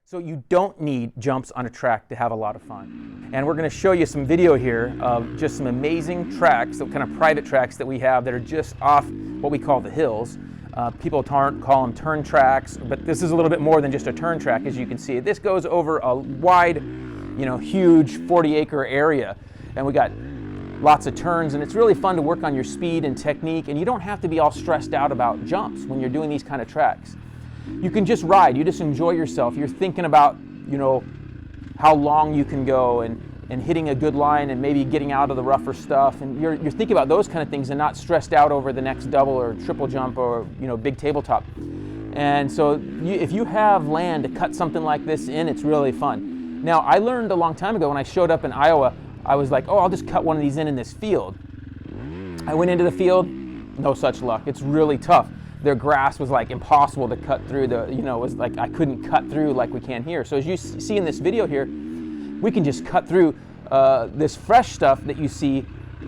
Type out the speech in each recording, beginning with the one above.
So you don't need jumps on a track to have a lot of fun. And we're going to show you some video here of just some amazing tracks, some kind of private tracks that we have that are just off what we call the hills. People call them turn tracks, but this is a little bit more than just a turn track, as you can see. This goes over a wide, huge 40-acre area, and we got lots of turns, and it's really fun to work on your speed and technique, and you don't have to be all stressed out about jumps when you're doing these kind of tracks. You can just ride, you just enjoy yourself. You're thinking about, how long you can go and hitting a good line and maybe getting out of the rougher stuff. And you're thinking about those kind of things and not stressed out over the next double or triple jump or, big tabletop. And so if you have land to cut something like this in, it's really fun. Now, I learned a long time ago when I showed up in Iowa, I was like, oh, I'll just cut one of these in this field. I went into the field, no such luck. It's really tough. Their grass was like impossible to cut through. It was like I couldn't cut through like we can here. So as you see in this video here, we can just cut through this fresh stuff that you see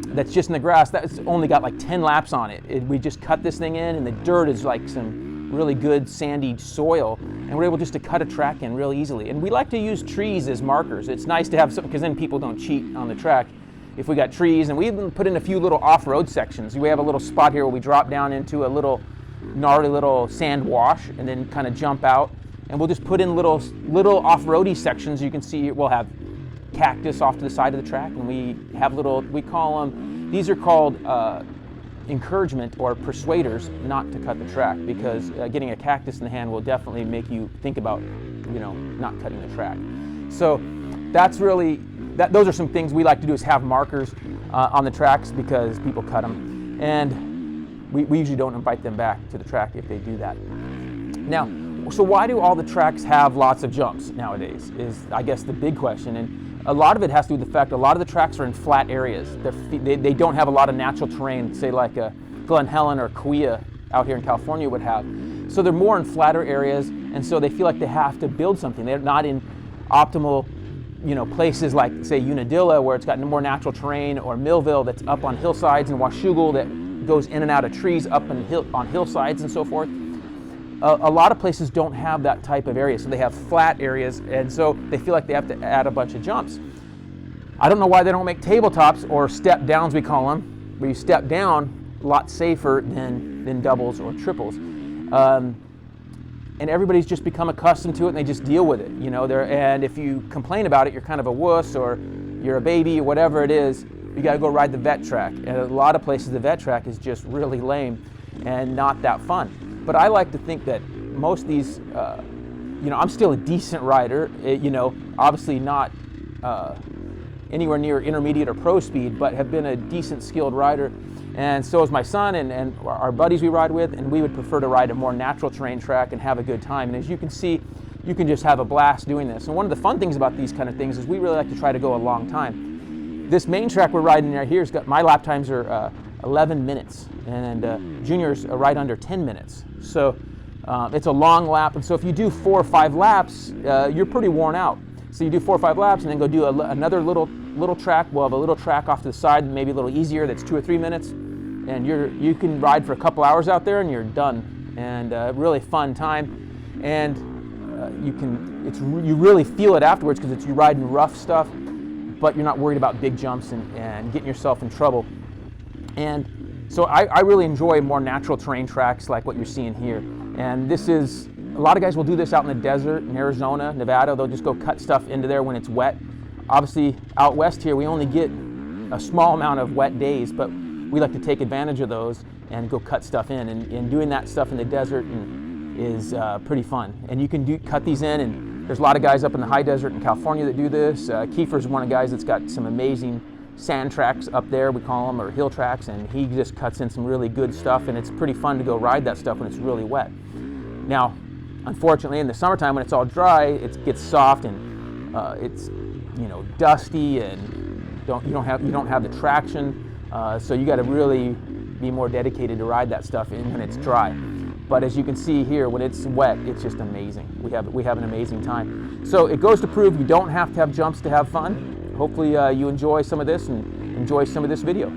that's just in the grass. That's only got like 10 laps on it. We just cut this thing in, and the dirt is like some really good sandy soil, and we're able just to cut a track in real easily. And we like to use trees as markers. It's nice to have something, because then people don't cheat on the track. If we got trees, and we even put in a few little off-road sections. We have a little spot here where we drop down into a little gnarly little sand wash and then kind of jump out, and we'll just put in little off-roady sections. You can see we'll have cactus off to the side of the track, and we have we call them, these are called encouragement or persuaders not to cut the track, because getting a cactus in the hand will definitely make you think about not cutting the track. So that's really those are some things we like to do, is have markers on the tracks, because people cut them, and we usually don't invite them back to the track if they do that. Now, so why do all the tracks have lots of jumps nowadays is, I guess, the big question. And a lot of it has to do with the fact a lot of the tracks are in flat areas. They don't have a lot of natural terrain, say like Glen Helen or Kauai out here in California would have. So they're more in flatter areas, and so they feel like they have to build something. They're not in optimal places like, say, Unadilla, where it's got more natural terrain, or Millville, that's up on hillsides, and Washougal, that goes in and out of trees up on hillsides and so forth. A lot of places don't have that type of area, so they have flat areas, and so they feel like they have to add a bunch of jumps. I don't know why they don't make tabletops, or step downs we call them, where you step down a lot safer than doubles or triples. And everybody's just become accustomed to it, and they just deal with it. And if you complain about it, you're kind of a wuss, or you're a baby, or whatever it is. You got to go ride the vet track. And a lot of places the vet track is just really lame and not that fun. But I like to think that most of these, I'm still a decent rider, obviously not anywhere near intermediate or pro speed, but have been a decent skilled rider. And so is my son and our buddies we ride with, and we would prefer to ride a more natural terrain track and have a good time. And as you can see, you can just have a blast doing this. And one of the fun things about these kind of things is we really like to try to go a long time. This main track we're riding right here has got, my lap times are 11 minutes, and Junior's right under 10 minutes. So it's a long lap, and so if you do 4 or 5 laps, you're pretty worn out. So you do 4 or 5 laps, and then go do another little track. We'll have a little track off to the side, maybe a little easier, that's 2 or 3 minutes, and you can ride for a couple hours out there, and you're done. And really fun time, and you really feel it afterwards, because you're riding rough stuff, but you're not worried about big jumps and getting yourself in trouble. And so I really enjoy more natural terrain tracks like what you're seeing here. And this is, a lot of guys will do this out in the desert in Arizona, Nevada. They'll just go cut stuff into there when it's wet. Obviously, out west here, we only get a small amount of wet days, but we like to take advantage of those and go cut stuff in. And doing that stuff in the desert is pretty fun. And you can cut these in, and there's a lot of guys up in the high desert in California that do this. Kiefer's one of the guys that's got some amazing sand tracks up there, we call them, or hill tracks, and he just cuts in some really good stuff, and it's pretty fun to go ride that stuff when it's really wet. Now, unfortunately, in the summertime when it's all dry, it gets soft, and it's dusty, and you don't have the traction, so you got to really be more dedicated to ride that stuff in when it's dry. But as you can see here, when it's wet, it's just amazing. We have an amazing time. So it goes to prove you don't have to have jumps to have fun. Hopefully you enjoy some of this and enjoy some of this video.